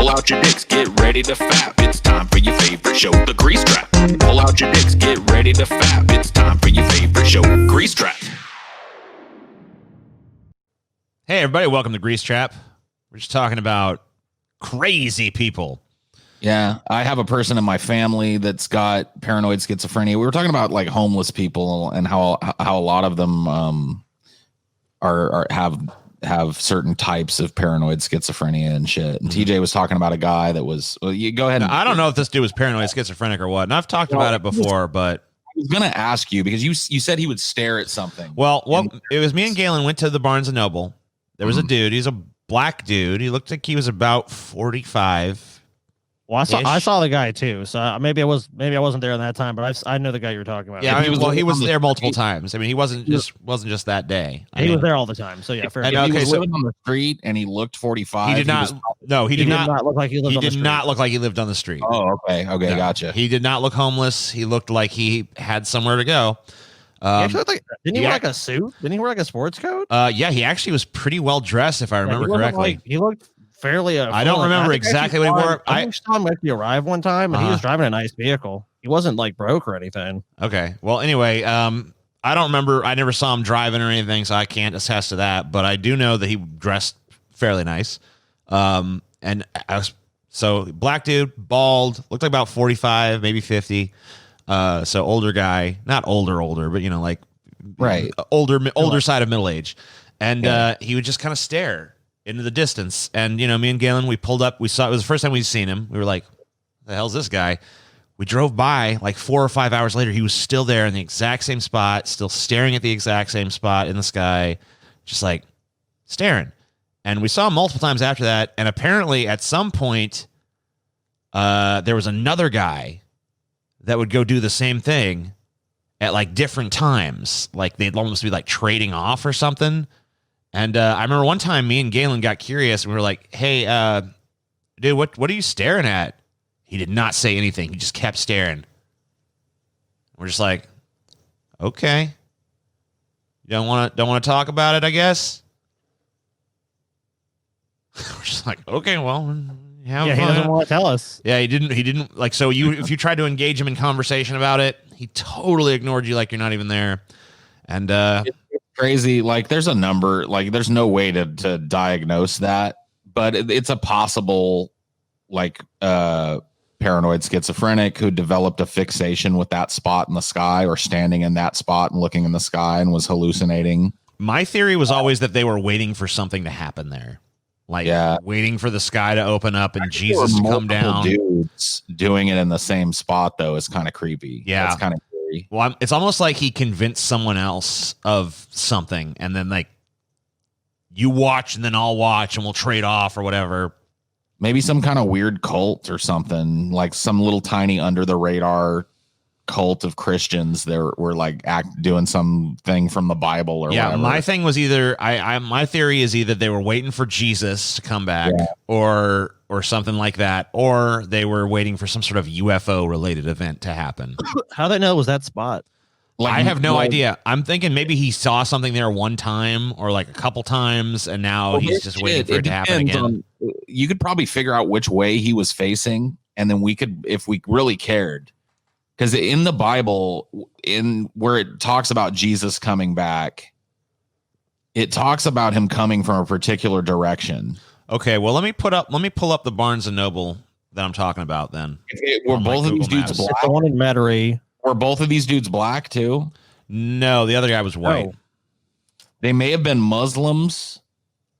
Pull out your dicks, get ready to fap. It's time for your favorite show, The Grease Trap. Pull out your dicks, get ready to fap. It's time for your favorite show, Grease Trap. Hey, everybody, welcome to Grease Trap. We're just talking about crazy people. Yeah, I have a person in my family that's got paranoid schizophrenia. We were talking about like homeless people and how a lot of them have certain types of paranoid schizophrenia and shit. And TJ was talking about a guy that was. Well, you go ahead. Now, I don't know if this dude was paranoid schizophrenic or what. And I've talked about it before, but I was gonna ask you because you said he would stare at something. Well, it was me and Galen went to the Barnes and Noble. There was a dude. He's a black dude. He looked like he was about 45. Well, I saw the guy too, so maybe I wasn't there in that time, but I know the guy you were talking about. Yeah, he was there multiple times. I mean, he wasn't just that day. He was there all the time. So yeah, fair enough. He was living on the street and he looked 45. He did not. He did not look like he lived. He did not look like he lived on the street. Oh, okay, no. Gotcha. He did not look homeless. He looked like he had somewhere to go. Didn't he wear like a suit? Didn't he wear like a sports coat? Yeah, he actually was pretty well dressed, if I remember correctly. He looked fairly. I don't remember exactly what he wore. I saw him actually arrive one time, and he was driving a nice vehicle. He wasn't like broke or anything. Okay. Well, anyway, I don't remember. I never saw him driving or anything, so I can't attest to that. But I do know that he dressed fairly nice. And so black dude, bald, looked like about 45, maybe 50. So older guy, not older, but like right, older side of middle age, and he would just kind of stare into the distance. And me and Galen, we pulled up. We saw it was the first time we'd seen him. We were like, "The hell's this guy?" We drove by like 4 or 5 hours later. He was still there in the exact same spot, still staring at the exact same spot in the sky, just like staring. And we saw him multiple times after that. And apparently, at some point, there was another guy that would go do the same thing at like different times. Like they'd almost be like trading off or something. And I remember one time me and Galen got curious and we were like, hey, dude, what are you staring at? He did not say anything. He just kept staring. We're just like, okay. You don't want to talk about it, I guess. We're just like, okay, well, he doesn't want to tell us. Yeah, he didn't like. So if you tried to engage him in conversation about it, he totally ignored you like you're not even there. And it's crazy. Like there's a number. Like there's no way to diagnose that, but it's a possible like paranoid schizophrenic who developed a fixation with that spot in the sky or standing in that spot and looking in the sky and was hallucinating. My theory was always that they were waiting for something to happen there. Like waiting for the sky to open up and Jesus to come down. Dudes doing it in the same spot though is kind of creepy. Yeah, it's kind of creepy. Well, it's almost like he convinced someone else of something, and then like you watch, and then I'll watch, and we'll trade off or whatever. Maybe some kind of weird cult or something, like some little tiny under the radar cult of Christians that were like doing something from the Bible or whatever. My thing was either my theory is either they were waiting for Jesus to come back or something like that, or they were waiting for some sort of UFO related event to happen. How they know it was that spot? Like, I have no idea. I'm thinking maybe he saw something there one time or like a couple times, and now he's just waiting for it to happen again. You could probably figure out which way he was facing, and then we could, if we really cared. Because in the Bible, in where it talks about Jesus coming back, it talks about him coming from a particular direction. Okay, well let me pull up the Barnes and Noble that I'm talking about then. Were both of these dudes black? The one in Metairie. Were both of these dudes black too? No, the other guy was white. They may have been Muslims,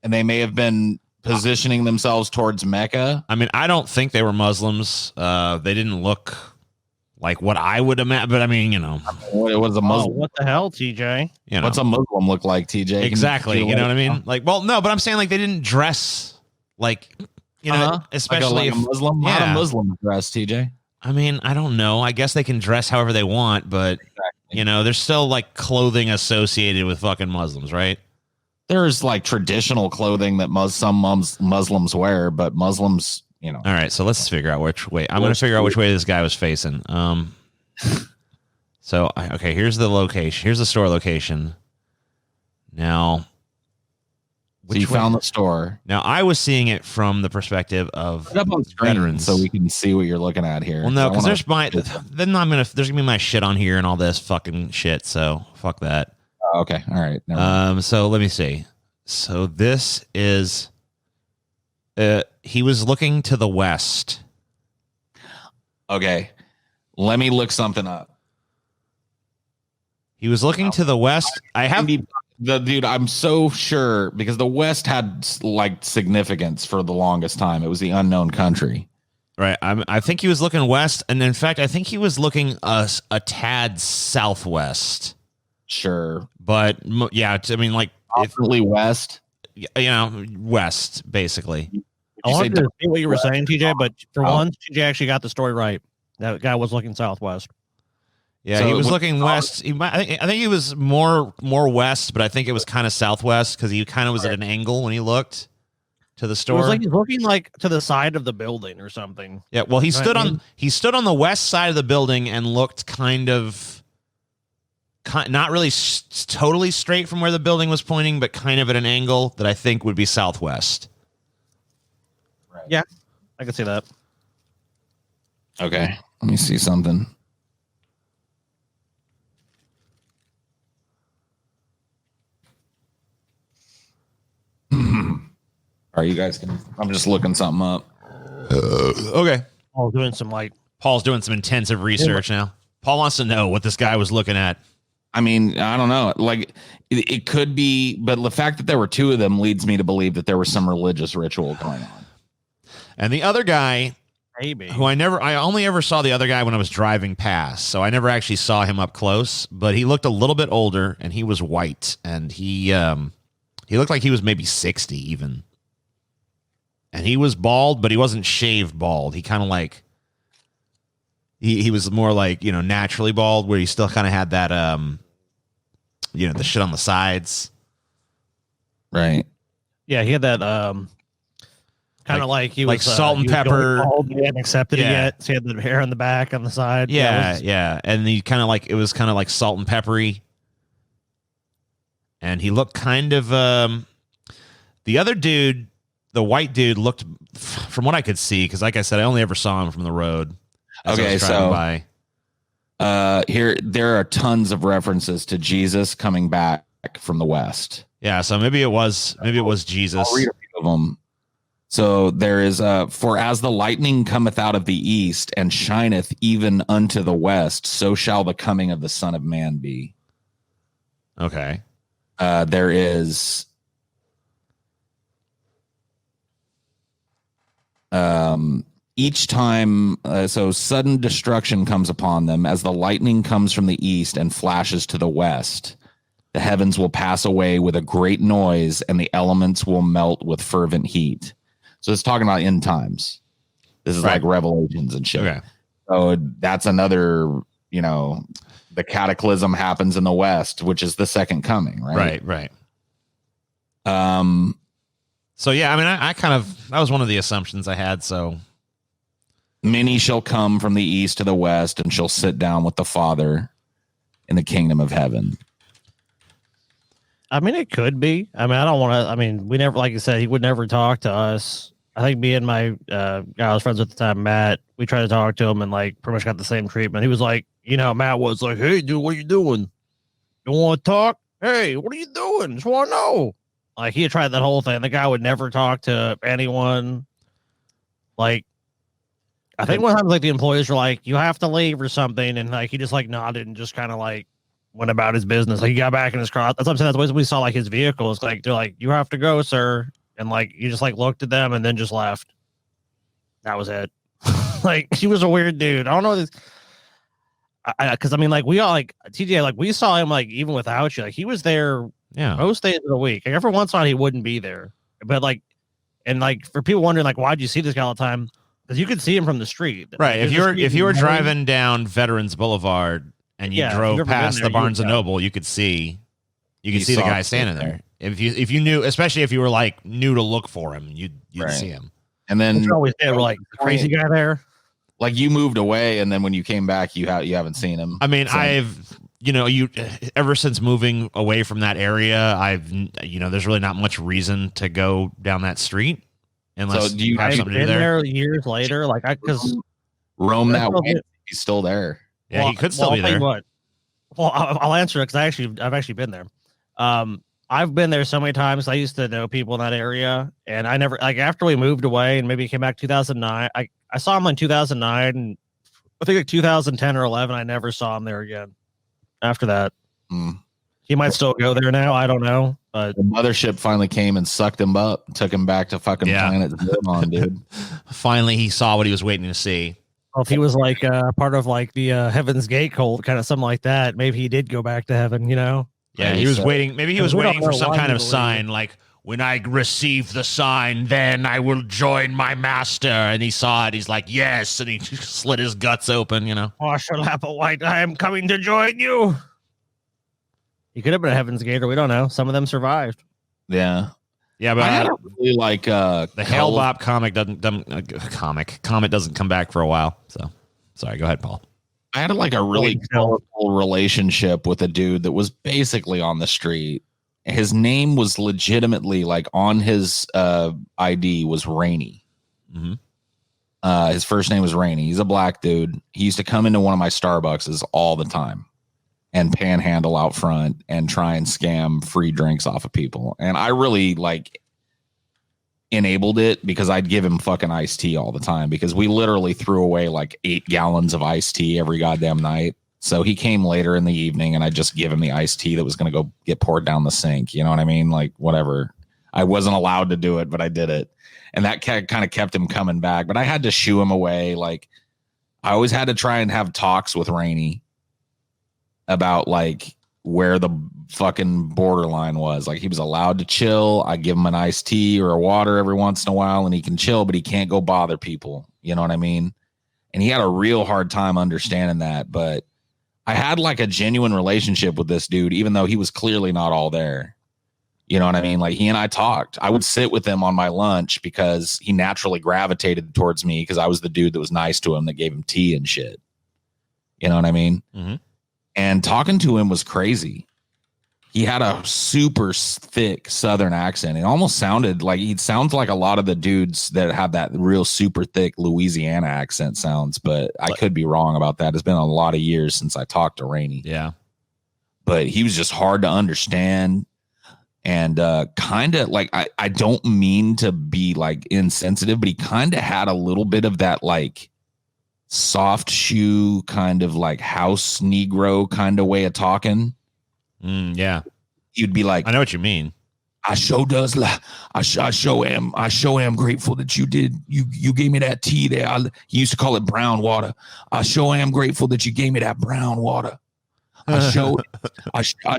and they may have been positioning themselves towards Mecca. I mean, I don't think they were Muslims. They didn't look like what I would imagine, but I mean, it was a Muslim. What the hell, TJ? What's a Muslim look like, TJ? Exactly. You know what I mean? Like, well, no, but I'm saying like they didn't dress like, especially like a Muslim. How do Muslims dress, TJ? I mean, I don't know. I guess they can dress however they want, but there's still like clothing associated with fucking Muslims, right? There's like traditional clothing that some Muslims wear, but Muslims. All right, so let's figure out which way. I'm going to figure out which way this guy was facing. So, here's the location. Here's the store location. Now, So you found the store. Now I was seeing it from the perspective of Put it up on screen veterans, so we can see what you're looking at here. Well, no, because there's gonna be my shit on here and all this fucking shit. So fuck that. Okay, all right. Never mind. So let me see. So this is. He was looking to the west. Okay, let me look something up. He was looking to the west. Dude, I'm so sure because the West had like significance for the longest time. It was the unknown country. Right. I think he was looking west. And in fact, I think he was looking a tad southwest. Sure. But yeah, I mean, like, definitely west. West, basically. I wanted to see what you were saying, TJ, but for once, TJ actually got the story right. That guy was looking southwest. Yeah, he was looking west. I think he was more west, but I think it was kind of southwest because he kind of was at an angle when he looked to the store. It was like he's looking like to the side of the building or something. Yeah, well, he stood on the west side of the building and looked kind of not really totally straight from where the building was pointing, but kind of at an angle that I think would be southwest. Right. Yeah, I can see that. Okay, let me see something. All right, you guys can. I'm just looking something up. Okay. Paul's doing some intensive research now. Paul wants to know what this guy was looking at. I mean, I don't know. Like, it could be, but the fact that there were two of them leads me to believe that there was some religious ritual going on. And the other guy, maybe, who I only ever saw the other guy when I was driving past, so I never actually saw him up close. But he looked a little bit older, and he was white, and he looked like he was maybe 60 even. And he was bald, but he wasn't shaved bald. He kind of like he was more like, naturally bald, where he still kind of had that the shit on the sides. Right. Yeah, he had that kind of like he was like salt and pepper. Bald, he hadn't accepted it yet. So he had the hair on the back, on the side. Yeah. And he kind of like, it was kind of like salt and peppery. And he looked kind of the other dude. The white dude looked, from what I could see, because like I said, I only ever saw him from the road. Okay, so here there are tons of references to Jesus coming back from the West. Yeah, so maybe it was Jesus. I'll read a few of them. So there is for as the lightning cometh out of the east and shineth even unto the west, so shall the coming of the Son of Man be. Okay. There is each time so sudden destruction comes upon them as the lightning comes from the east and flashes to the west. The heavens will pass away with a great noise and the elements will melt with fervent heat. So it's talking about end times. This is like Revelations and shit. Okay. So that's another, the cataclysm happens in the west, which is the second coming, right? Right. So yeah, I mean, I kind of, that was one of the assumptions I had. So many shall come from the east to the west and shall sit down with the Father in the kingdom of heaven. I mean, it could be. I mean, I don't want to. I mean, we never, like you said, he would never talk to us. I think me and my guy I was friends with at the time, Matt, we tried to talk to him and like pretty much got the same treatment. He was like, Matt was like, "Hey, dude, what are you doing? You want to talk? Hey, what are you doing? Just want to know." Like he had tried that whole thing. The guy would never talk to anyone. Like, I think one time like the employees were like, "You have to leave" or something, and like he just like nodded and just kind of like went about his business. Like he got back in his car. That's what I'm saying. That's what we saw like his vehicle. It's like they're like, "You have to go, sir," and like you just like looked at them and then just left. That was it. Like he was a weird dude. I don't know this. Because I mean, like we all like TJ, like we saw him like even without you, like he was there. Yeah, most days of the week. Like, every once in a while he wouldn't be there, but like, and like for people wondering like why'd you see this guy all the time? Because you could see him from the street, right? Like, if you were driving down Veterans Boulevard and you drove past the Barnes and Noble, you could see the guy standing there. If you knew, especially if you were like knew to look for him, you'd see him. And then always we're like the crazy guy there. Like you moved away, and then when you came back, you haven't seen him. I mean, you ever since moving away from that area, there's really not much reason to go down that street unless So do you have I've something to been do there. there years later. Like because roam that That's way? okay. He's still there. Yeah, he could still be I'll tell you there. what. Well, I'll answer it because I've actually been there. I've been there so many times. I used to know people in that area, and I never like after we moved away and maybe came back 2009. I saw him in 2009, and I think like 2010 or 11. I never saw him there again. After that, he might still go there now. I don't know, but The mothership finally came and sucked him up, took him back to fucking planet Zordon, dude. Finally, he saw what he was waiting to see. well, if he was like part of like the Heaven's Gate cult, kind of something like that, maybe he did go back to heaven. You know. Yeah, Maybe he was so. waiting. Maybe he was We don't waiting for know some why kind he of believed sign, like when I receive the sign, then I will join my master. And he saw it. He's like, yes, and he slit his guts open. Marshal Applewhite, I am coming to join you. He could have been a Heaven's Gator. We don't know. Some of them survived. Yeah. Yeah, I had but a really like the Hellbop comic comic doesn't come back for a while. So sorry. Go ahead, Paul. I had like a really colorful relationship with a dude that was basically on the street. His name was legitimately like on his ID was Rainey. Mm-hmm. His first name was Rainey. He's a black dude. He used to come into one of my Starbucks all the time and panhandle out front and try and scam free drinks off of people. And I really like enabled it because I'd give him fucking iced tea all the time because we literally threw away like 8 gallons of iced tea every goddamn night. So he came later in the evening and I just give him the iced tea that was going to go get poured down the sink. You know what I mean? Like whatever. I wasn't allowed to do it, but I did it. And that kind of kept him coming back, but I had to shoo him away. Like I always had to try and have talks with Rainey about like where the fucking borderline was. Like he was allowed to chill. I give him an iced tea or a water every once in a while and he can chill, but he can't go bother people. You know what I mean? And he had a real hard time understanding that, but I had like a genuine relationship with this dude, even though he was clearly not all there. You know what I mean? Like he and I talked. I would sit with him on my lunch because he naturally gravitated towards me because I was the dude that was nice to him that gave him tea and shit. You know what I mean? Mm-hmm. And talking to him was crazy. He had a super thick Southern accent. It almost sounded like he sounds like a lot of the dudes that have that real super thick Louisiana accent sounds, but I could be wrong about that. It's been a lot of years since I talked to Rainey. Yeah. But he was just hard to understand. And kind of like, I don't mean to be like insensitive, but he kind of had a little bit of that like soft shoe kind of like house Negro kind of way of talking. Yeah. You'd be like, I know what you mean. I sure does. I sure am grateful that you gave me that tea there. He used to call it brown water. I sure am grateful that you gave me that brown water. I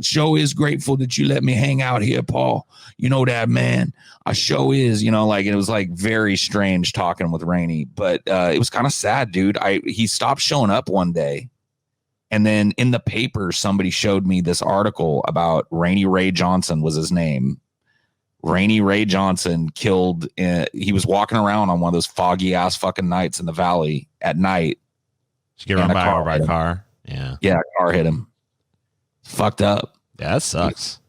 sure is grateful that you let me hang out here, Paul. You know that, man. I sure is, like, it was like very strange talking with Rainey, but it was kind of sad, dude. He stopped showing up one day. And then in the paper, somebody showed me this article about Rainey Ray Johnson was his name. Rainey Ray Johnson killed. He was walking around on one of those foggy ass fucking nights in the valley at night. Did you get run by a car? Yeah. Yeah, a car hit him. Fucked up. Yeah, that sucks.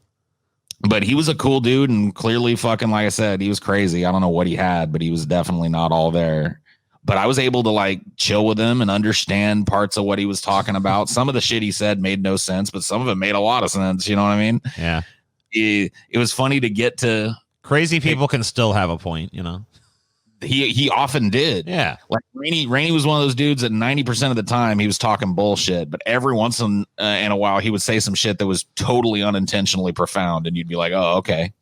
But he was a cool dude and clearly fucking, like I said, he was crazy. I don't know what he had, but he was definitely not all there. But I was able to like chill with him and understand parts of what he was talking about. Some of the shit he said made no sense, but some of it made a lot of sense. You know what I mean? Yeah. It was funny to get to. Crazy people can still have a point, He often did. Yeah. Like Rainey was one of those dudes that 90% of the time he was talking bullshit, but every once in a while he would say some shit that was totally unintentionally profound, and you'd be like, "Oh, okay."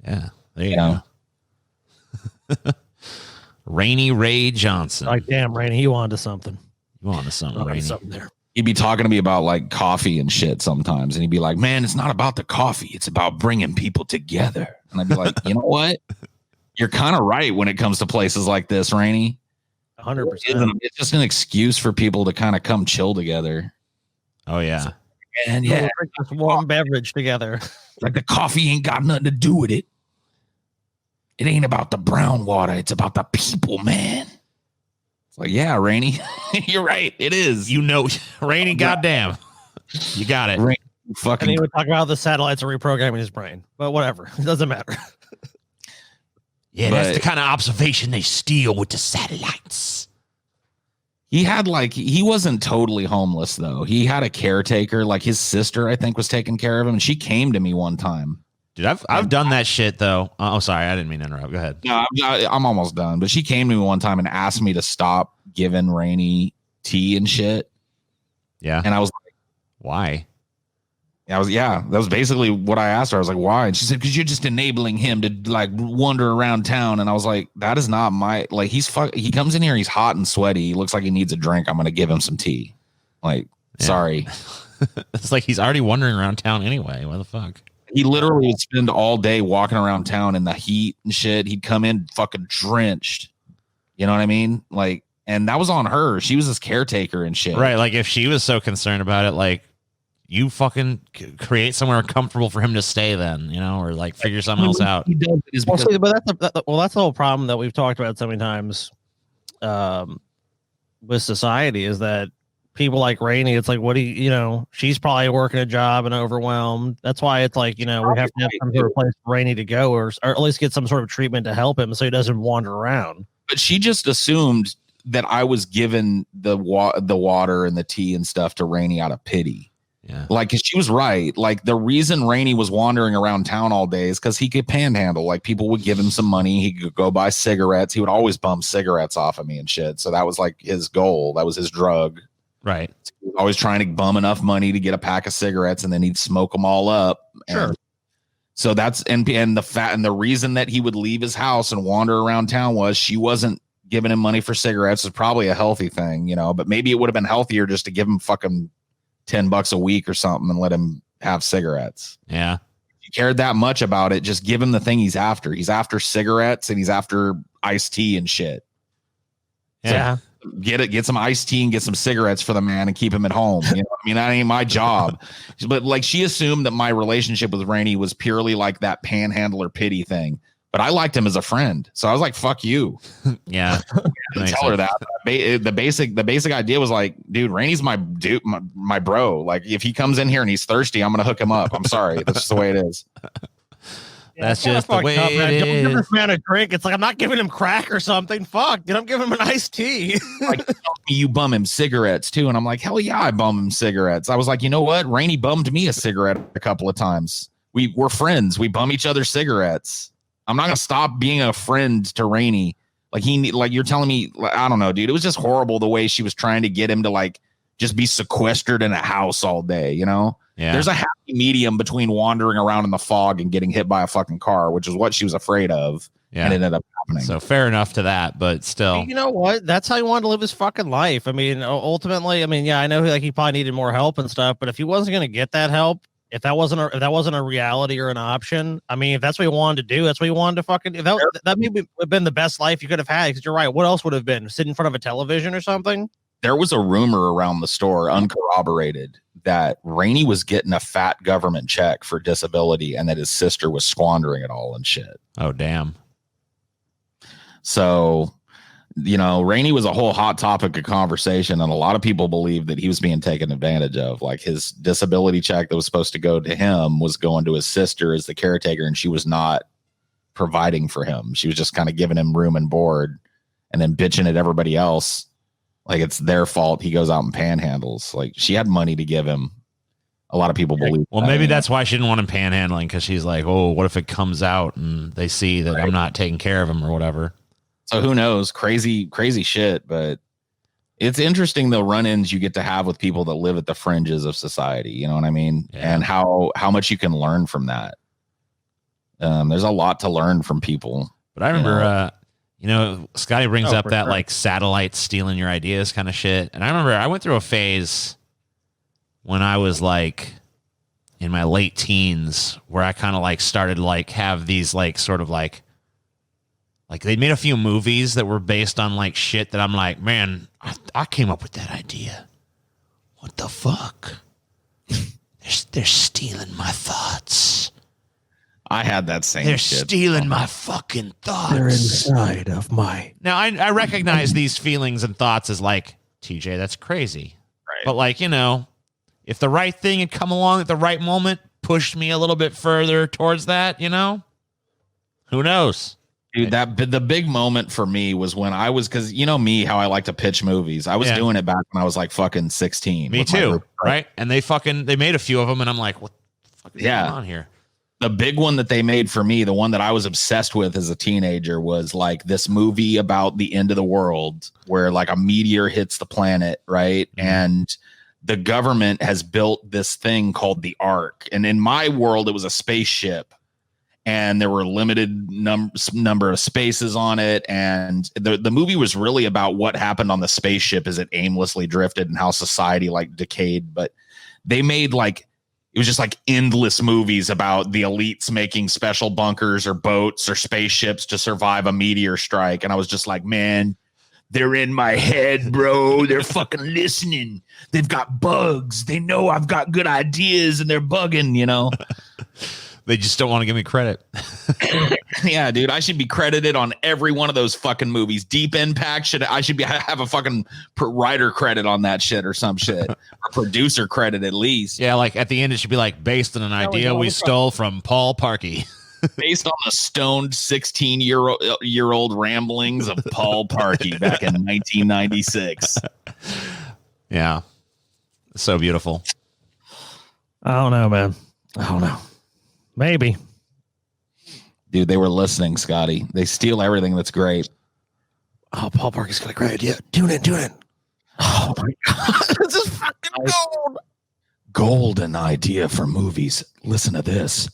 Yeah. There you go. Rainey Ray Johnson. Like, damn, Rainey, you onto something. You on to something, Rainey. Something there. He'd be talking to me about like coffee and shit sometimes, and he'd be like, "Man, it's not about the coffee; it's about bringing people together." And I'd be like, "You know what? You're kind of right when it comes to places like this, Rainey. 100%. It's just an excuse for people to kind of come chill together." Oh, yeah. And We'll yeah, drink this warm beverage together. like the coffee ain't got nothing to do with it. It ain't about the brown water. It's about the people, man. It's like, yeah, Rainey, you're right. It is. Rainey, goddamn. You got it. Rainy And fucking he would talk about the satellites are reprogramming his brain. But whatever. It doesn't matter. Yeah, that's But- the kind of observation they steal with the satellites. he had like he wasn't totally homeless though. He had a caretaker, like his sister, I think, was taking care of him, and she came to me one time. Dude, I've done that shit though. Oh, sorry, I didn't mean to interrupt. Go ahead. No, I'm almost done. But she came to me one time and asked me to stop giving Rainy tea and shit. Yeah. And I was Why? that was basically what I asked her. I was like, why? And she said, because you're just enabling him to like wander around town. And I was like, that is not my, like, he comes in here, he's hot and sweaty. He looks like he needs a drink. I'm going to give him some tea. Like, Yeah. sorry. It's like he's already wandering around town anyway. What the fuck? He literally would spend all day walking around town in the heat and shit. He'd come in fucking drenched. You know what I mean? Like, and that was on her. She was his caretaker and shit. Right. Like if she was so concerned about it, like you fucking create somewhere comfortable for him to stay then, you know, or like figure something else out. He does it is Well, because see, but that's the whole problem that we've talked about so many times with society is that people like Rainey, it's like, what do you know, she's probably working a job and overwhelmed. That's why it's like, you know, we have to have some sort of place for Rainey to go or at least get some sort of treatment to help him so he doesn't wander around. but she just assumed that I was giving the water and the tea and stuff to Rainey out of pity. Yeah. Like, 'cause she was right. Like, the reason Rainey was wandering around town all day is because he could panhandle. Like, people would give him some money. He could go buy cigarettes. He would always bum cigarettes off of me and shit. So that was like his goal. That was his drug. Right. He was always trying to bum enough money to get a pack of cigarettes, and then he'd smoke them all up. Sure. And so that's and the reason that he would leave his house and wander around town was she wasn't giving him money for cigarettes. Is probably a healthy thing, you know. But maybe it would have been healthier just to give him fucking $10 a week or something and let him have cigarettes. Yeah. If you cared that much about it, just give him the thing he's after. He's after cigarettes and he's after iced tea and shit. Yeah. Get some iced tea and get some cigarettes for the man and keep him at home. You know what I mean? That ain't my job. But like, she assumed that my relationship with Rainey was purely like that panhandler pity thing. But I liked him as a friend. So I was like, fuck you. Yeah. I didn't tell her that. The basic idea was like, dude, Rainey's my dude, my bro. Like, if he comes in here and he's thirsty, I'm gonna hook him up. I'm sorry. That's just the way it is. That's just the way man. it Don't give is. this man a drink. It's like, I'm not giving him crack or something. Fuck, dude, I'm giving him an iced tea. Like, you bum him cigarettes too. And I'm like, hell yeah, I bum him cigarettes. I was like, you know what? Rainey bummed me a cigarette a couple of times. We're friends. We bum each other cigarettes. I'm not gonna stop being a friend to Rainey. Like, you're telling me, I don't know, dude. It was just horrible the way she was trying to get him to like just be sequestered in a house all day, you know? Yeah. There's a happy medium between wandering around in the fog and getting hit by a fucking car, which is what she was afraid of. Yeah. And it ended up happening. So fair enough to that, but still. You know what? That's how he wanted to live his fucking life. I mean, ultimately, I mean, yeah, I know he probably needed more help and stuff, but if he wasn't going to get that help, if that wasn't a reality or an option, I mean, if that's what he wanted to do, that's what he wanted to fucking. If that maybe would have been the best life you could have had. Because you're right. What else would have been? Sit in front of a television or something? There was a rumor around the store, uncorroborated, that Rainey was getting a fat government check for disability and that his sister was squandering it all and shit. Oh, damn. So, you know, Rainey was a whole hot topic of conversation, and a lot of people believe that he was being taken advantage of. Like, his disability check that was supposed to go to him was going to his sister as the caretaker, and she was not providing for him. She was just kind of giving him room and board and then bitching at everybody else. Like, it's their fault he goes out and panhandles. Like, she had money to give him. A lot of people believe. Well, that, maybe you know? that's why she didn't want him panhandling, because she's like, oh, what if it comes out and they see that I'm not taking care of him or whatever. So who knows? Crazy shit. But it's interesting the run-ins you get to have with people that live at the fringes of society. You know what I mean? Yeah. And how much you can learn from that. There's a lot to learn from people. But I remember, Scotty brings up for that sure. like satellites stealing your ideas kind of shit. And I remember I went through a phase when I was like in my late teens where I kind of like started to like have these like sort of like they made a few movies that were based on like shit that I'm like, man, I came up with that idea. What the fuck? They're stealing my thoughts. I had that same They're shit. stealing my fucking thoughts. They're inside of my. Now, I recognize these feelings and thoughts as like, TJ, that's crazy. Right. But like, you know, if the right thing had come along at the right moment, pushed me a little bit further towards that, who knows? Dude, the big moment for me was when I was, because you know me, how I like to pitch movies. I was doing it back when I was like fucking 16. Me too, right? And they made a few of them, and I'm like, what the fuck is going on here? The big one that they made for me, the one that I was obsessed with as a teenager, was like this movie about the end of the world where like a meteor hits the planet, right? Mm-hmm. And the government has built this thing called the Ark. And in my world, it was a spaceship. And there were limited number of spaces on it. And the movie was really about what happened on the spaceship as it aimlessly drifted and how society like decayed. But they made like, it was just like endless movies about the elites making special bunkers or boats or spaceships to survive a meteor strike. And I was just like, man, they're in my head, bro. They're fucking listening. They've got bugs. They know I've got good ideas and they're bugging, They just don't want to give me credit. Yeah, dude, I should be credited on every one of those fucking movies. Deep Impact I should have a fucking writer credit on that shit or some shit, or producer credit at least. Yeah, like at the end it should be like based on an idea we stole from Paul Parkey. Based on the stoned 16-year-old ramblings of Paul Parkey back in 1996. Yeah, so beautiful. I don't know, man. I don't know. Maybe. Dude, they were listening, Scotty. They steal everything that's great. Oh, Paul Parker's got a great idea. Tune in. Oh, my God. This is fucking gold. Golden idea for movies. Listen to this.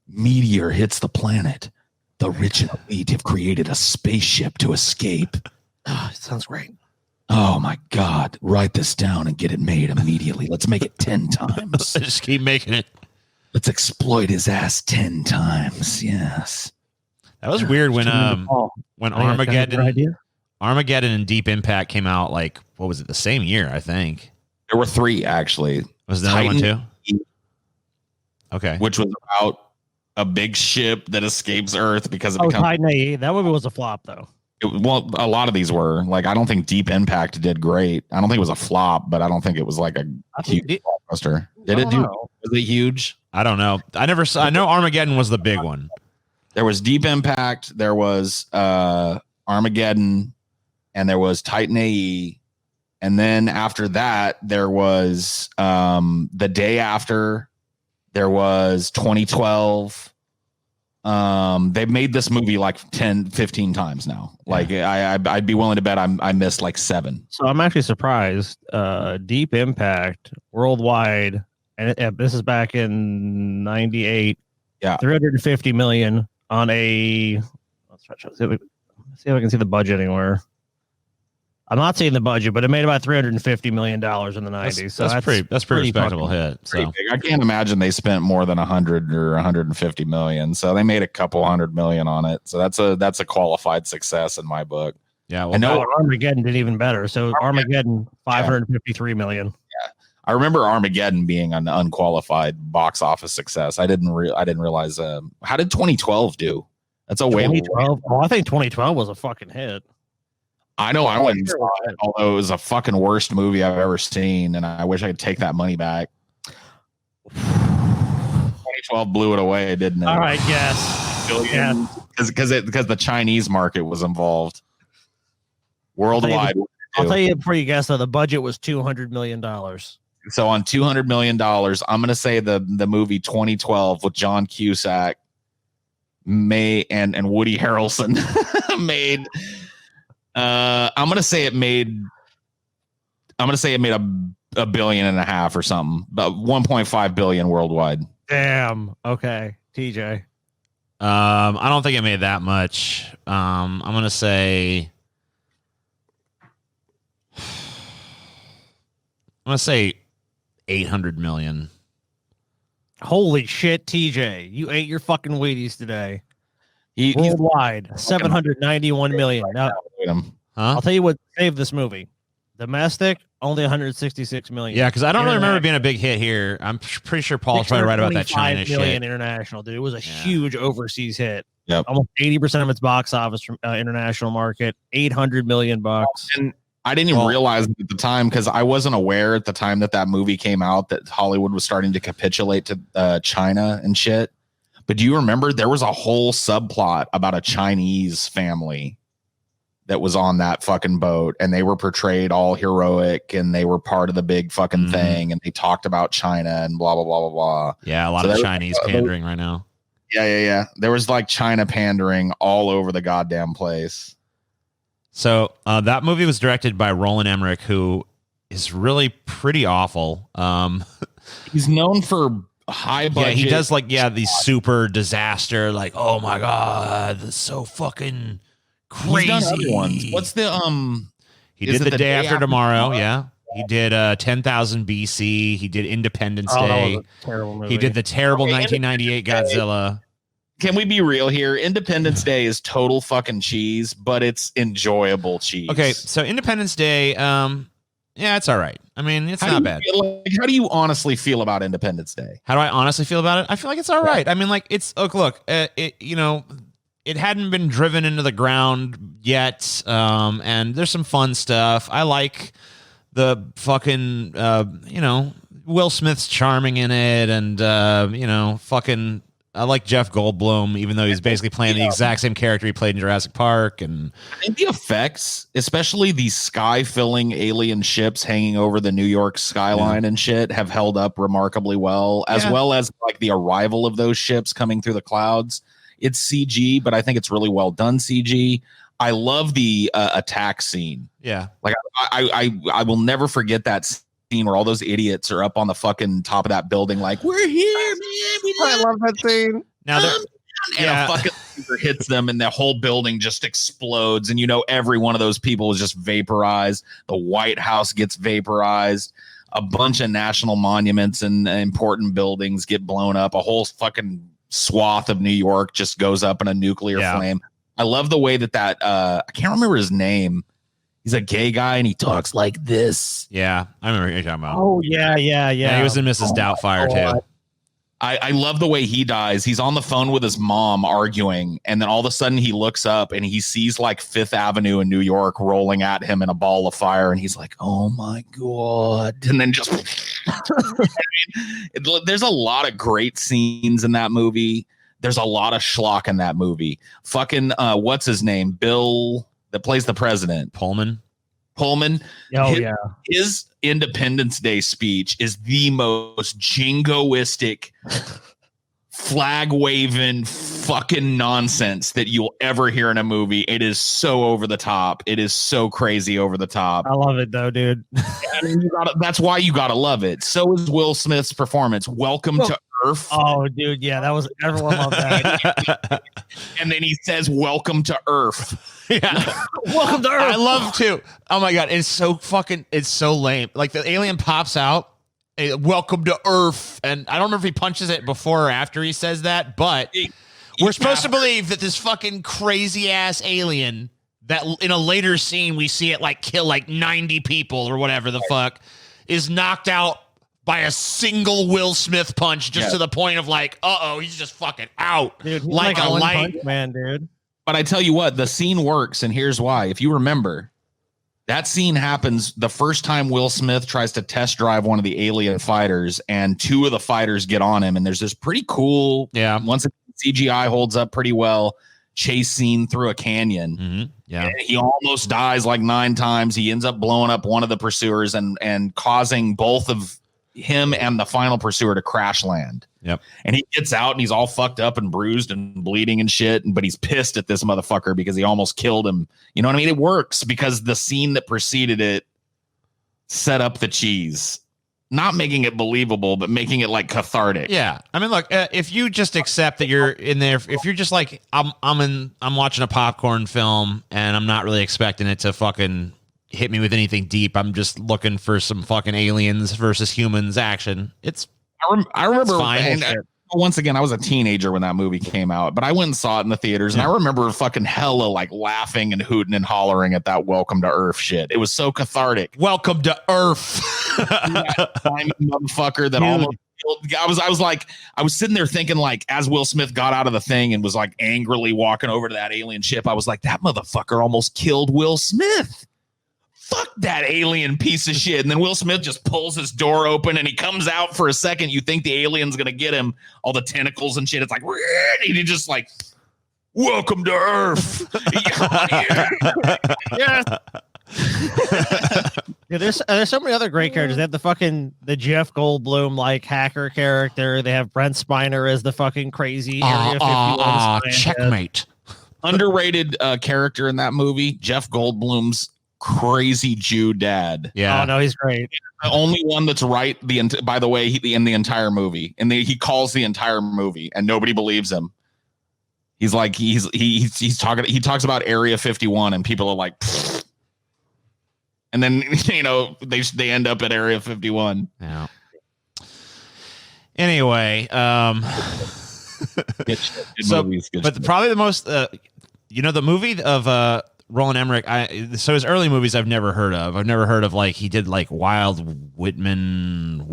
Meteor hits the planet. The rich and elite have created a spaceship to escape. Oh, it sounds great. Oh, my God. Write this down and get it made immediately. Let's make it 10 times. Just keep making it. Let's exploit his ass 10 times. Yes. That was weird when Armageddon and Deep Impact came out, like, what was it, the same year, I think. There were 3 actually. Was there one too? Okay. Which was about a big ship that escapes Earth because it becomes Titan AE. That movie was a flop though. Well, a lot of these were. Like, I don't think Deep Impact did great. I don't think it was a flop, but I don't think it was like a huge blockbuster. Did it do? Was it huge? I don't know. I know Armageddon was the big one. There was Deep Impact, there was Armageddon, and there was Titan AE. And then after that, there was The Day After. There was 2012. They've made this movie like 10, 15 times now. Like, I'd be willing to bet I missed like 7. So I'm actually surprised. Deep Impact worldwide, and this is back in '98. Yeah, 350 million on a. Let's try to see if I can see the budget anywhere. I'm not seeing the budget, but it made about $350 million in the 90s. That's pretty respectable hit. So I can't imagine they spent more than 100 or 150 million. So they made a couple $100 million on it. So that's a qualified success in my book. Yeah, well, I know Armageddon did even better. So Armageddon 553 million. Yeah, I remember Armageddon being an unqualified box office success. I didn't realize. How did 2012 do? That's a way. 2012. Oh, I think 2012 was a fucking hit. I know I went and saw it, although it was a fucking worst movie I've ever seen, and I wish I could take that money back. 2012 blew it away, didn't it? All right, yes. Because the Chinese market was involved. Worldwide. I'll tell you before you guess, though, the budget was $200 million. So on $200 million, I'm going to say the movie 2012 with John Cusack and Woody Harrelson made... I'm gonna say it made a billion and a half or something, but 1.5 billion worldwide. Damn. Okay, TJ. I don't think it made that much. I'm gonna say 800 million. Holy shit, TJ! You ate your fucking Wheaties today. Worldwide, 791 million. Now, I'll tell you what saved this movie. Domestic, only 166 million. Yeah, because I don't really remember it being a big hit here. I'm pretty sure Paul's probably right about that China shit. International, dude. It was a huge overseas hit. Yep. Almost 80% of its box office from international market. $800 million. I didn't even realize it at the time because I wasn't aware at the time that movie came out that Hollywood was starting to capitulate to China and shit. But do you remember there was a whole subplot about a Chinese family that was on that fucking boat, and they were portrayed all heroic, and they were part of the big fucking thing, and they talked about China and blah blah blah blah blah. Yeah, a lot of Chinese pandering right now. Yeah. There was like China pandering all over the goddamn place. So that movie was directed by Roland Emmerich, who is really pretty awful. He's known for high budget. Yeah, he does these super disaster, like, oh my god, that's so fucking crazy. He's done other ones. What's the He did the day after tomorrow. Yeah, he did 10,000 BC. He did Independence Day. That was a terrible movie. He did the terrible 1998 Godzilla. Can we be real here? Independence Day is total fucking cheese, but it's enjoyable cheese. Okay, so Independence Day, yeah, it's all right. I mean, it's not bad. How do you honestly feel about Independence Day? How do I honestly feel about it? I feel like it's all right. I mean, like, it's look, it hadn't been driven into the ground yet, and there's some fun stuff. I like the fucking, Will Smith's charming in it, and fucking. I like Jeff Goldblum, even though he's basically playing the exact same character he played in Jurassic Park. And I think the effects, especially these sky-filling alien ships hanging over the New York skyline and shit, have held up remarkably well, as well as like the arrival of those ships coming through the clouds. It's CG, but I think it's really well done CG. I love the attack scene. Yeah. Like I will never forget that scene where all those idiots are up on the fucking top of that building like, we're here, man. I love that scene. Now a fucking laser hits them and the whole building just explodes, and every one of those people is just vaporized. The White House gets vaporized. A bunch of national monuments and important buildings get blown up. A whole fucking swath of New York just goes up in a nuclear flame. I love the way that I can't remember his name. He's a gay guy and he talks like this. Yeah, I remember what you're talking about. Oh, yeah. He was in Mrs. Doubtfire, too. I love the way he dies. He's on the phone with his mom arguing, and then all of a sudden he looks up and he sees like Fifth Avenue in New York rolling at him in a ball of fire, and he's like, oh my God. And then just there's a lot of great scenes in that movie. There's a lot of schlock in that movie. Fucking what's his name? Bill that plays the president. Pullman. His Independence Day speech is the most jingoistic, flag waving fucking nonsense that you'll ever hear in a movie. It is so over the top. It is so crazy over the top. I love it though, dude. I mean, that's why you gotta love it. So is Will Smith's performance. Welcome to Earth. Oh, dude, yeah, that was everyone loved that. And then he says, "Welcome to Earth." Yeah, welcome to Earth. I love too. Oh my God, it's so lame. Like the alien pops out, "Welcome to Earth," and I don't remember if he punches it before or after he says that, but we're supposed to believe that this fucking crazy ass alien that in a later scene we see it like kill like 90 people or whatever the fuck is knocked out by a single Will Smith punch, just to the point of like, he's just fucking out, dude. He's like a light punch man, dude. But I tell you what, the scene works, and here's why. If you remember, that scene happens the first time Will Smith tries to test drive one of the alien fighters, and two of the fighters get on him, and there's this pretty cool, once CGI holds up pretty well, chase scene through a canyon. Mm-hmm. Yeah, and he almost dies like 9 times. He ends up blowing up one of the pursuers and causing both of him and the final pursuer to crash land. Yep. And he gets out and he's all fucked up and bruised and bleeding and shit, but he's pissed at this motherfucker because he almost killed him. You know what I mean? It works because the scene that preceded it set up the cheese, not making it believable, but making it like cathartic. Yeah. I mean, look, if you just accept that you're in there, if you're just like, I'm watching a popcorn film and I'm not really expecting it to fucking hit me with anything deep. I'm just looking for some fucking aliens versus humans action. I remember, fine. Once again, I was a teenager when that movie came out, but I went and saw it in the theaters, and I remember fucking hella like laughing and hooting and hollering at that "Welcome to Earth" shit. It was so cathartic. Welcome to Earth, motherfucker! That almost killed. I was sitting there thinking, like, as Will Smith got out of the thing and was like angrily walking over to that alien ship, I was like, that motherfucker almost killed Will Smith. fuck that alien piece of shit. And then Will Smith just pulls his door open and he comes out for a second. You think the alien's going to get him, all the tentacles and shit. It's like, and he just like, welcome to Earth. Yes. Yeah, there's so many other great characters. They have the Jeff Goldblum like hacker character. They have Brent Spiner as the fucking crazy Area 51 scientist. Checkmate. Underrated character in that movie, Jeff Goldblum's crazy Jew dad. Yeah. Oh no, he's great. The only one that's right. By the way, in the entire movie, and he calls the entire movie, and nobody believes him. He's like he's talking. He talks about Area 51, and people are like, pfft. And then they end up at Area 51. Yeah. Anyway, probably the most, the movie of Roland Emmerich. So his early movies I've never heard of. I've never heard of like he did like Wild Whitman,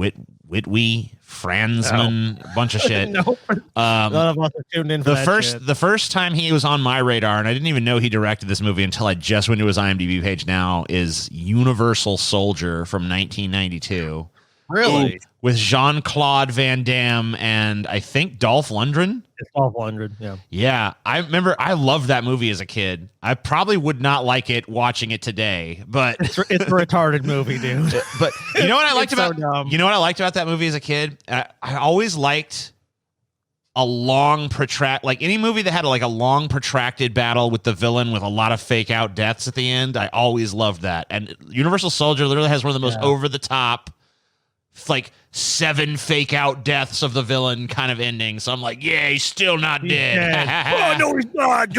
Whitwee, Franzman, a bunch of shit. Nope. None of us are tuned in for the first time he was on my radar, and I didn't even know he directed this movie until I just went to his IMDb page now, is Universal Soldier from 1992. Really? With Jean-Claude Van Damme and I think Dolph Lundgren. It's Dolph Lundgren, yeah. Yeah, I remember I loved that movie as a kid. I probably would not like it watching it today, but it's a retarded movie, dude. But you know what I liked about so that movie as a kid? I always liked a long like any movie that had like a long protracted battle with the villain with a lot of fake out deaths at the end. I always loved that. And Universal Soldier literally has one of the most over the top, like 7 fake out deaths of the villain kind of ending. So I'm like, yeah, he's still not dead. Oh no, he's not.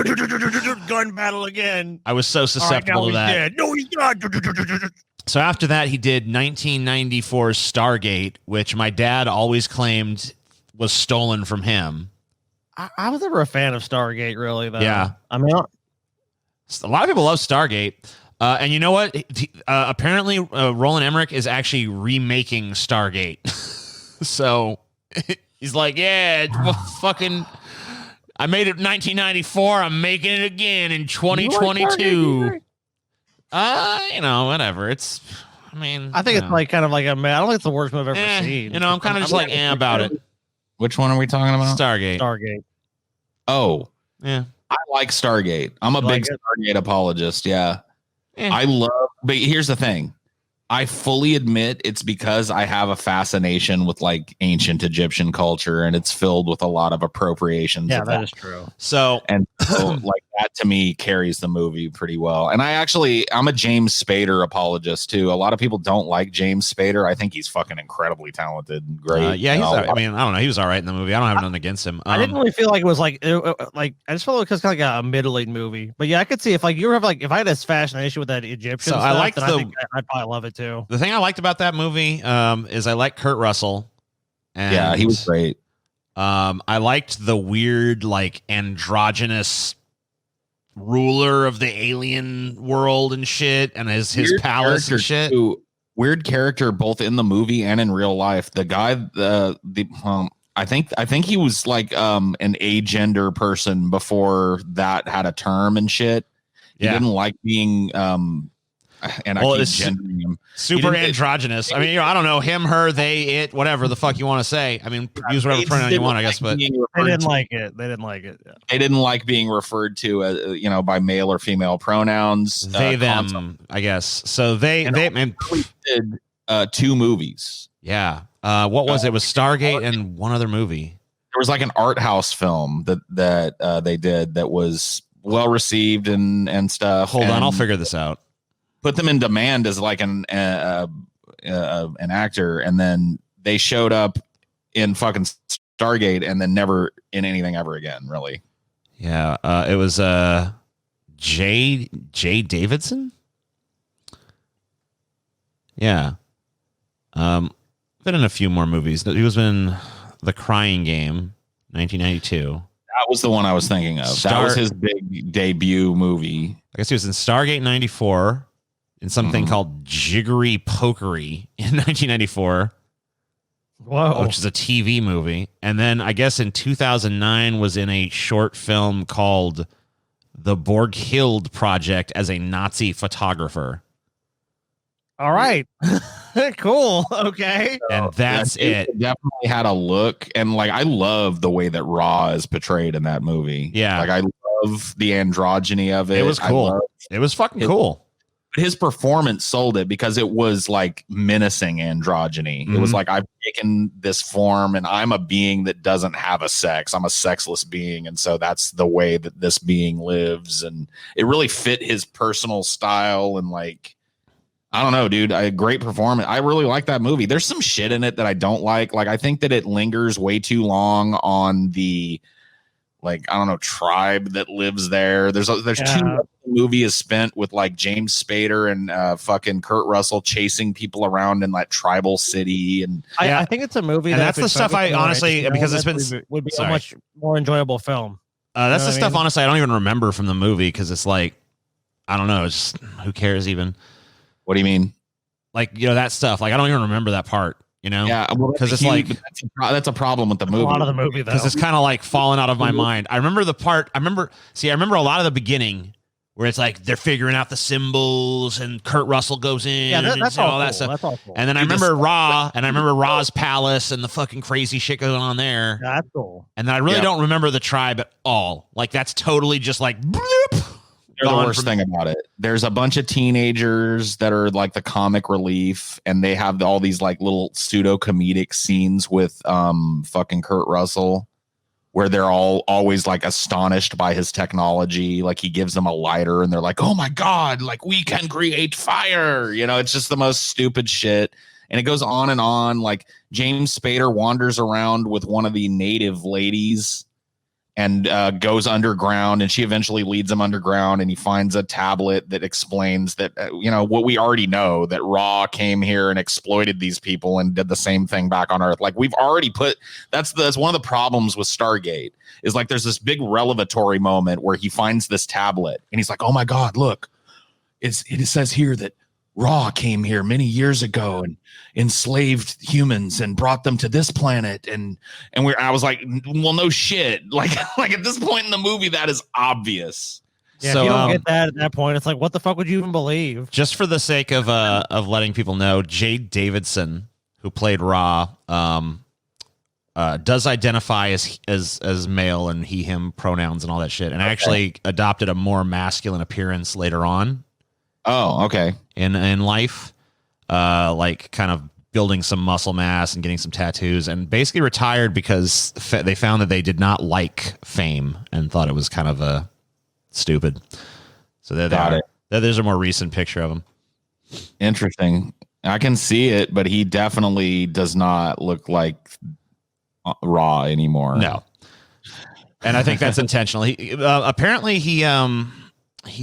Gun battle again. I was so susceptible to that. Dead. No, he's not. So after that, he did 1994's Stargate, which my dad always claimed was stolen from him. I was never a fan of Stargate, really, though. Yeah. I mean, a lot of people love Stargate. And you know what? Apparently, Roland Emmerich is actually remaking Stargate. So he's like, yeah, fucking, I made it in 1994. I'm making it again in 2022. Whatever. It's, I think it's like kind of like I don't think it's the worst movie I've ever seen. I'm kind of just like, about it. Which one are we talking about? Stargate. Oh, yeah. I like Stargate. I'm a big Stargate apologist. Yeah. I love, but here's the thing. I fully admit it's because I have a fascination with like ancient Egyptian culture, and it's filled with a lot of appropriations. Yeah, that is true. So like that to me carries the movie pretty well. And I'm a James Spader apologist too. A lot of people don't like James Spader. I think he's fucking incredibly talented and great. Yeah, I don't know. He was all right in the movie. I don't have nothing against him. I didn't really feel like it was like I just felt like it was kind of like a middling movie. But yeah, I could see if like you have like if I had this fascination with that Egyptian stuff, I think I'd probably love it too. The thing I liked about that movie is I like Kurt Russell. And, yeah, he was great. I liked the weird, like, androgynous ruler of the alien world and shit, and his palace and shit. Too. Weird character both in the movie and in real life. The guy, I think he was like an agender person before that had a term and shit. He didn't like being and I keep gendering him. Super androgynous. I mean, I don't know, him, her, they, it, whatever the fuck you want to say. I mean, use whatever pronoun you want, I guess. But they didn't like it. They didn't like it. Yeah. They didn't like being referred to, as, by male or female pronouns. They, them, I guess. So they did 2 movies. Yeah. What was it? It was Stargate and one other movie. There was like an art house film that they did that was well received and stuff. Hold on, I'll figure this out. Put them in demand as like an actor, and then they showed up in fucking Stargate, and then never in anything ever again. Really? Yeah. It was Jay Davidson. Yeah. Been in a few more movies. He was in The Crying Game, 1992. That was the one I was thinking of. That was his big debut movie. I guess he was in Stargate 94. In something called Jiggery Pokery in 1994. Whoa. Which is a TV movie. And then I guess in 2009 was in a short film called The Borghild Project as a Nazi photographer. All right. Cool. Okay. And that's Yeah, it. definitely had a look, and like I love the way that Raw is portrayed in that movie. Yeah. like I love the androgyny of it. It was I cool. love It was fucking cool. his performance sold it because it was like menacing androgyny. It was like, I've taken this form and I'm a being that doesn't have a sex. I'm a sexless being. And so that's the way that this being lives. And it really fit his personal style. And like, I don't know, dude, a great performance. I really like that movie. There's some shit in it that I don't like. Like, I think that it lingers way too long on the, like, I don't know, tribe that lives there. There's too much movie is spent with like James Spader and fucking Kurt Russell chasing people around in that tribal city. And I think it's a movie, and that that's the stuff I honestly, because it's been would be a much more enjoyable film. That's the stuff, honestly, I don't even remember from the movie because it's like, I don't know, it's just, who cares even? What do you mean? Like, you know, that stuff. Like, I don't even remember that part. You know, yeah, because it's like that's a problem with the movie. A lot of the movie, because it's kind of like falling out of my mind. I remember the part. I remember a lot of the beginning where it's like they're figuring out the symbols and Kurt Russell goes in. Yeah, that's all that cool. stuff. That's all cool. And then I remember Raw, and I remember Raw's palace and the fucking crazy shit going on there. Yeah, that's cool. And then I really don't remember the tribe at all. Like, that's totally just like. Bloop, They're the worst thing about it. There's a bunch of teenagers that are like the comic relief, and they have all these like little pseudo comedic scenes with fucking Kurt Russell, where they're all always like astonished by his technology. Like, he gives them a lighter and they're like, oh my God, like, we can create fire. You know, it's just the most stupid shit. And it goes on and on. Like, James Spader wanders around with one of the native ladies and goes underground, and she eventually leads him underground, and he finds a tablet that explains that, you know, what we already know, that Ra came here and exploited these people and did the same thing back on Earth. Like, we've already that's one of the problems with Stargate, is like there's this big revelatory moment where he finds this tablet and he's like, oh my God, look, it says here that Ra came here many years ago and enslaved humans and brought them to this planet. And I was like, well, no shit. Like at this point in the movie, that is obvious. Yeah, So, if you don't get that at that point, it's like, what the fuck would you even believe? Just for the sake of letting people know, Jade Davidson, who played Ra, does identify as male and he, him pronouns and all that shit, and actually adopted a more masculine appearance later on. Oh, okay. In life, like kind of building some muscle mass and getting some tattoos, and basically retired because they found that they did not like fame and thought it was kind of stupid. So there's a more recent picture of him. Interesting. I can see it, but he definitely does not look like Raw anymore. No, and I think that's intentional. He apparently he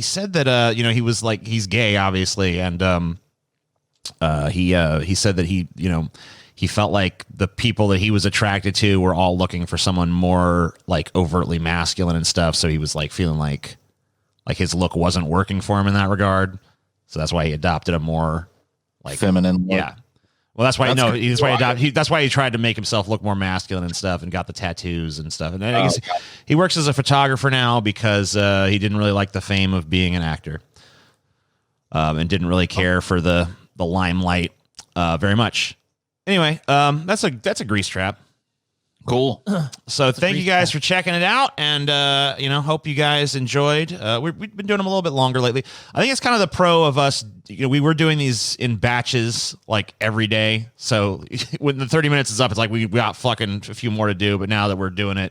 said that you know, he was like, he's gay obviously, and he said that he felt like the people that he was attracted to were all looking for someone more like overtly masculine and stuff, so he was like feeling like his look wasn't working for him in that regard, so that's why he adopted a more like feminine look. Yeah, well, that's why that's why he tried to make himself look more masculine and stuff, and got the tattoos and stuff. And I guess he works as a photographer now because he didn't really like the fame of being an actor, and didn't really care for the limelight very much. Anyway, that's a grease trap. Cool. So thank you guys for checking it out, and hope you guys enjoyed. We've been doing them a little bit longer lately. I think it's kind of the pro of us. We were doing these in batches, like every day. So when the 30 minutes is up, it's like we got fucking a few more to do. But now that we're doing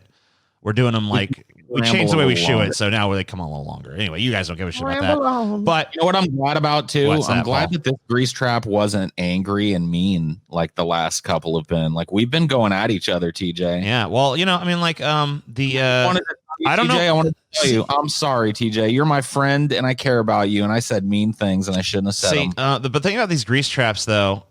them like we changed the way we shoot it, so now they come a little longer. Anyway, you guys don't give a shit about that. But you know what I'm glad about too? I'm glad that this grease trap wasn't angry and mean like the last couple have been. Like, we've been going at each other, TJ. Yeah, well, I mean, like I don't know. I want to tell you, I'm sorry, TJ. You're my friend, and I care about you. And I said mean things, and I shouldn't have said them. The thing about these grease traps, though,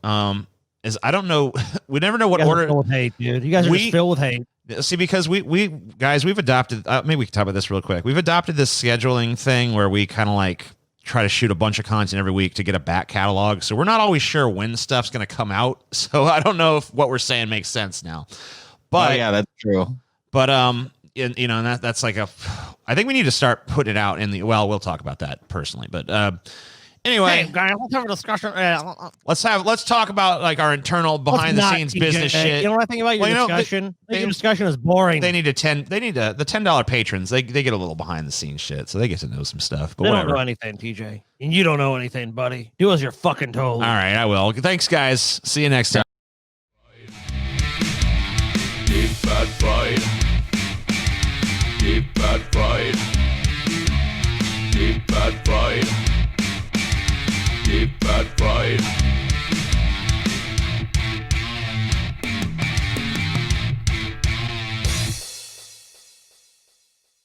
is I don't know. We never know what order. Filled with hate, dude. You guys are just filled with hate. See, because we've adopted. Maybe we can talk about this real quick. We've adopted this scheduling thing where we kind of like try to shoot a bunch of content every week to get a back catalog. So we're not always sure when stuff's going to come out. So I don't know if what we're saying makes sense now. But yeah, that's true. But and that's like I think we need to start putting it out in the. Well, we'll talk about that personally, but Anyway, Hey, guys, let's have a discussion. let's talk about like our internal behind the scenes business shit. You know what I think about your discussion? Your discussion is boring. They need the $10 patrons. They get a little behind the scenes shit, so they get to know some stuff. But they whatever. don't know anything, TJ, and you don't know anything, buddy. Do as you're fucking told. All right, I will. Thanks, guys. See you next time.